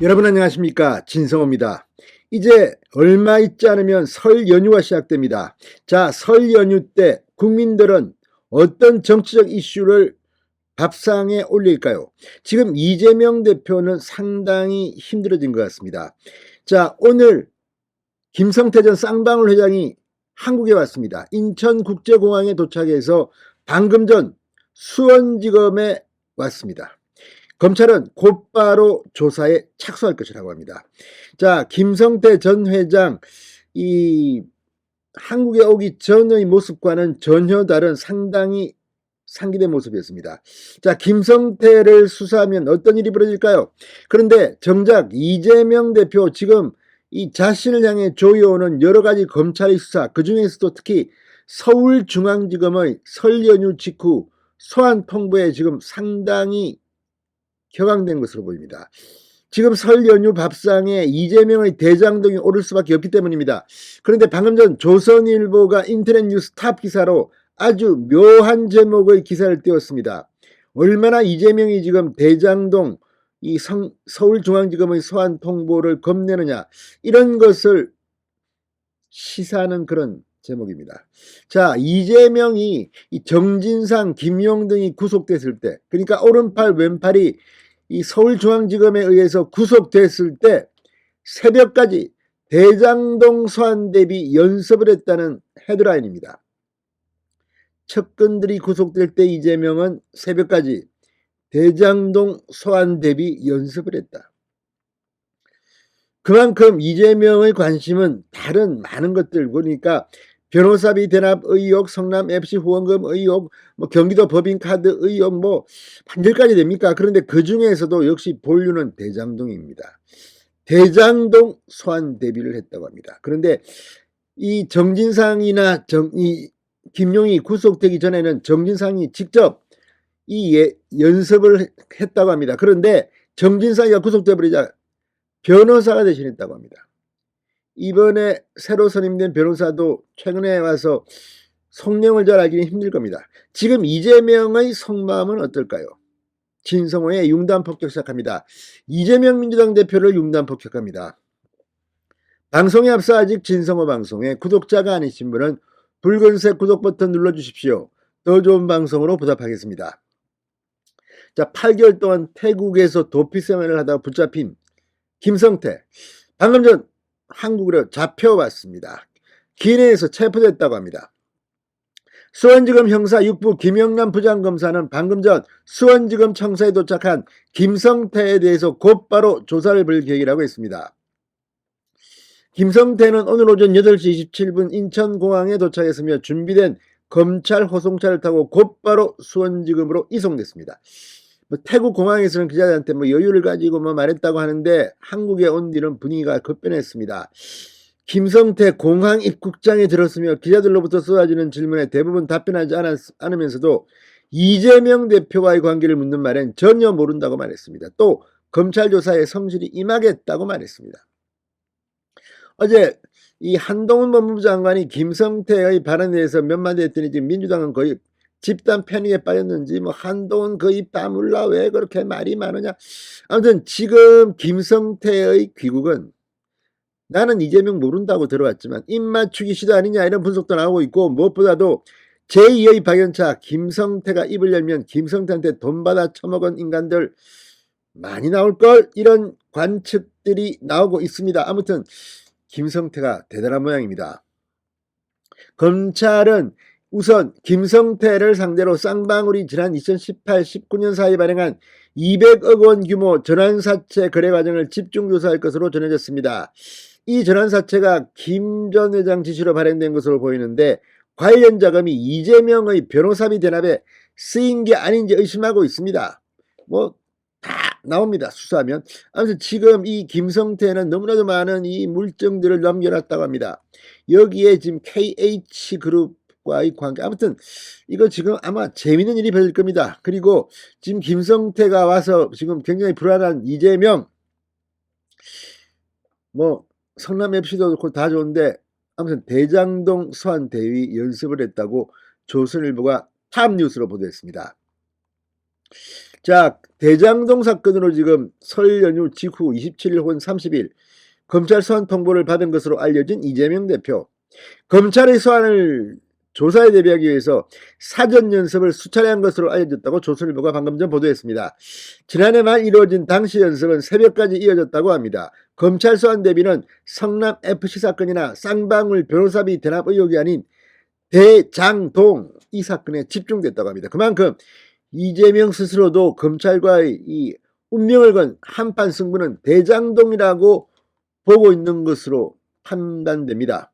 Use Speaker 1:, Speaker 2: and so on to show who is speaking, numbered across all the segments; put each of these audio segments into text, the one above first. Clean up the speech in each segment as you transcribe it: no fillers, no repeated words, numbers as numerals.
Speaker 1: 여러분 안녕하십니까, 진성호입니다. 이제 얼마 있지 않으면 설 연휴가 시작됩니다. 자, 설 연휴 때 국민들은 어떤 정치적 이슈를 밥상에 올릴까요? 지금 이재명 대표는 상당히 힘들어진 것 같습니다. 자, 오늘 김성태 전 쌍방울 회장이 한국에 왔습니다. 인천국제공항에 도착해서 방금 전 수원지검에 왔습니다. 검찰은 곧바로 조사에 착수할 것이라고 합니다. 자, 김성태 전 회장 이 한국에 오기 전의 모습과는 전혀 다른 상당히 상기된 모습이었습니다. 자, 김성태를 수사하면 어떤 일이 벌어질까요? 그런데 정작 이재명 대표 지금 이 자신을 향해 조여오는 여러 가지 검찰의 수사, 그 중에서도 특히 서울중앙지검의 설 연휴 직후 소환 통보에 지금 상당히 격앙된 것으로 보입니다. 지금 설 연휴 밥상에 이재명의 대장동이 오를 수밖에 없기 때문입니다. 그런데 방금 전 조선일보가 인터넷 뉴스 탑 기사로 아주 묘한 제목의 기사를 띄웠습니다. 얼마나 이재명이 지금 대장동 이 서울중앙지검의 소환 통보를 겁내느냐, 이런 것을 시사하는 그런 제목입니다. 자, 이재명이 이 정진상, 김용 등이 구속됐을 때, 그러니까 오른팔 왼팔이 이 서울중앙지검에 의해서 구속됐을 때 새벽까지 대장동 소환 대비 연습을 했다는 헤드라인입니다. 측근들이 구속될 때 이재명은 새벽까지 대장동 소환 대비 연습을 했다. 그만큼 이재명의 관심은 다른 많은 것들, 그러니까 변호사비 대납 의혹, 성남 FC 후원금 의혹, 경기도 법인카드 의혹, 판결까지 됩니까? 그런데 그 중에서도 역시 본류는 대장동입니다. 대장동 소환 대비를 했다고 합니다. 그런데 이 정진상이나 이 김용이 구속되기 전에는 정진상이 직접 이 연습을 했다고 합니다. 그런데 정진상이가 구속돼 버리자 변호사가 대신했다고 합니다. 이번에 새로 선임된 변호사도 최근에 와서 성명을 잘 알기는 힘들 겁니다. 지금 이재명의 속마음은 어떨까요? 진성호의 융단 폭격 시작합니다. 이재명 민주당 대표를 융단 폭격합니다. 방송에 앞서 아직 진성호 방송에 구독자가 아니신 분은 붉은색 구독 버튼 눌러주십시오. 더 좋은 방송으로 보답하겠습니다. 자, 8개월 동안 태국에서 도피 생활을 하다가 붙잡힌 김성태, 방금 전 한국으로 잡혀왔습니다. 기내에서 체포됐다고 합니다. 수원지검 형사 6부 김영남 부장검사는 방금 전 수원지검 청사에 도착한 김성태에 대해서 곧바로 조사를 벌일 계획이라고 했습니다. 김성태는 오늘 오전 8시 27분 인천공항에 도착했으며 준비된 검찰 호송차를 타고 곧바로 수원지검으로 이송됐습니다. 태국 공항에서는 기자들한테 여유를 가지고 말했다고 하는데 한국에 온 뒤는 분위기가 급변했습니다. 김성태 공항 입국장에 들었으며 기자들로부터 쏟아지는 질문에 대부분 답변하지 않으면서도 이재명 대표와의 관계를 묻는 말엔 전혀 모른다고 말했습니다. 또 검찰 조사에 성실히 임하겠다고 말했습니다. 어제 이 한동훈 법무부 장관이 김성태의 발언에 대해서 몇 마디 했더니 지금 민주당은 거의 집단 패닉에 빠졌는지 한동훈 그 입 다물라 왜 그렇게 말이 많으냐. 아무튼 지금 김성태의 귀국은 나는 이재명 모른다고 들어왔지만 입맞추기 시도 아니냐, 이런 분석도 나오고 있고, 무엇보다도 제2의 박연차 김성태가 입을 열면 김성태한테 돈 받아 처먹은 인간들 많이 나올걸, 이런 관측들이 나오고 있습니다. 아무튼 김성태가 대단한 모양입니다. 검찰은 우선 김성태를 상대로 쌍방울이 지난 2018-19년 사이 발행한 200억 원 규모 전환사채 거래 과정을 집중 조사할 것으로 전해졌습니다. 이 전환사채가 김 전 회장 지시로 발행된 것으로 보이는데 관련 자금이 이재명의 변호사비 대납에 쓰인 게 아닌지 의심하고 있습니다. 다 나옵니다, 수사하면. 아무튼 지금 이 김성태는 너무나도 많은 이 물증들을 넘겨놨다고 합니다. 여기에 지금 KH그룹과의 관계, 아무튼 이거 지금 아마 재밌는 일이 벌어질 겁니다. 그리고 지금 김성태가 와서 지금 굉장히 불안한 이재명, 성남 FC도 좋고 다 좋은데 아무튼 대장동 소환 대위 연습을 했다고 조선일보가 탑뉴스로 보도했습니다. 자, 대장동 사건으로 지금 설 연휴 직후 27일 혹은 30일 검찰 소환 통보를 받은 것으로 알려진 이재명 대표. 검찰의 소환을 조사에 대비하기 위해서 사전 연습을 수차례 한 것으로 알려졌다고 조선일보가 방금 전 보도했습니다. 지난해 말 이루어진 당시 연습은 새벽까지 이어졌다고 합니다. 검찰 소환 대비는 성남FC 사건이나 쌍방울 변호사비 대납 의혹이 아닌 대장동 이 사건에 집중됐다고 합니다. 그만큼 이재명 스스로도 검찰과의 이 운명을 건 한판 승부는 대장동이라고 보고 있는 것으로 판단됩니다.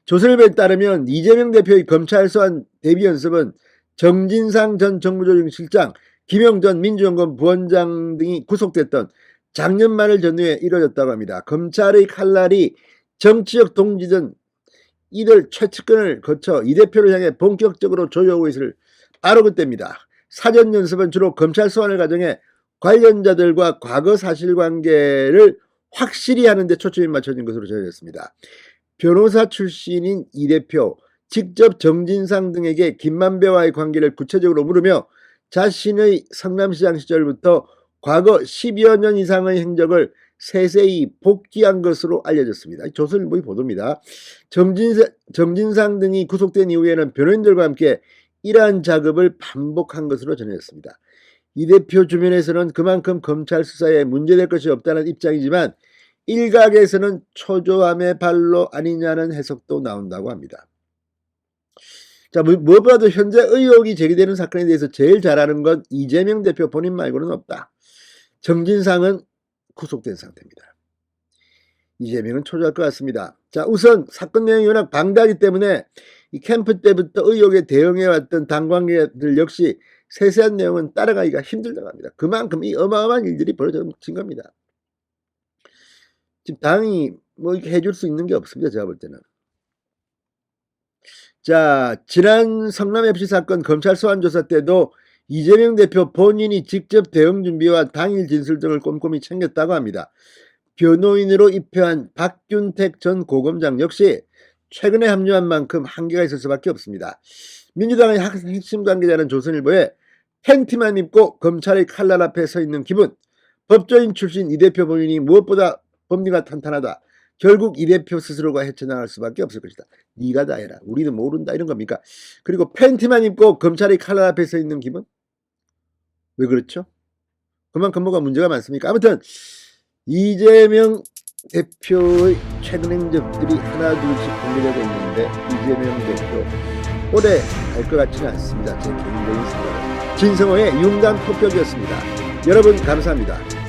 Speaker 1: 조선일보에 따르면 이재명 대표의 검찰 소환 대비 연습은 정진상 전 정무조정실장, 김영 전 민주연구원 부원장 등이 구속됐던 작년 말을 전후에 이뤄졌다고 합니다. 검찰의 칼날이 정치적 동지든 이들 최측근을 거쳐 이 대표를 향해 본격적으로 조여오고 있을 바로 그때입니다. 사전 연습은 주로 검찰 소환을 가정해 관련자들과 과거 사실관계를 확실히 하는 데 초점이 맞춰진 것으로 전해졌습니다. 변호사 출신인 이 대표, 직접 정진상 등에게 김만배와의 관계를 구체적으로 물으며 자신의 성남시장 시절부터 과거 10여 년 이상의 행적을 세세히 복귀한 것으로 알려졌습니다. 조선일보의 보도입니다. 정진상 등이 구속된 이후에는 변호인들과 함께 이러한 작업을 반복한 것으로 전해졌습니다. 이 대표 주변에서는 그만큼 검찰 수사에 문제될 것이 없다는 입장이지만 일각에서는 초조함의 발로 아니냐는 해석도 나온다고 합니다. 자, 무엇보다도 현재 의혹이 제기되는 사건에 대해서 제일 잘 아는 건 이재명 대표 본인 말고는 없다. 정진상은 구속된 상태입니다. 이재명은 초조할 것 같습니다. 자, 우선 사건 내용이 워낙 방대하기 때문에 이 캠프 때부터 의혹에 대응해왔던 당 관계자들 역시 세세한 내용은 따라가기가 힘들다고 합니다. 그만큼 이 어마어마한 일들이 벌어진 겁니다. 지금 당이 뭐 이렇게 해줄 수 있는 게 없습니다. 제가 볼 때는. 자, 지난 성남FC 사건 검찰 소환 조사 때도 이재명 대표 본인이 직접 대응 준비와 당일 진술 등을 꼼꼼히 챙겼다고 합니다. 변호인으로 입회한 박균택 전 고검장 역시 최근에 합류한 만큼 한계가 있을 수밖에 없습니다. 민주당의 핵심 관계자는 조선일보에 팬티만 입고 검찰의 칼날 앞에 서 있는 기분, 법조인 출신 이 대표 본인이 무엇보다 법리가 탄탄하다. 결국 이 대표 스스로가 헤쳐나갈 수밖에 없을 것이다. 네가 다 해라. 우리는 모른다. 이런 겁니까? 그리고 팬티만 입고 검찰의 칼날 앞에 서 있는 기분? 왜 그렇죠? 그만큼 뭐가 문제가 많습니까? 아무튼 이재명 대표의 최근 행적들이 하나 둘씩 공개되고 있는데 이재명 대표 오래 갈 것 같지는 않습니다. 제 개인적인 생각은. 진성호의 융단 폭격이었습니다. 여러분 감사합니다.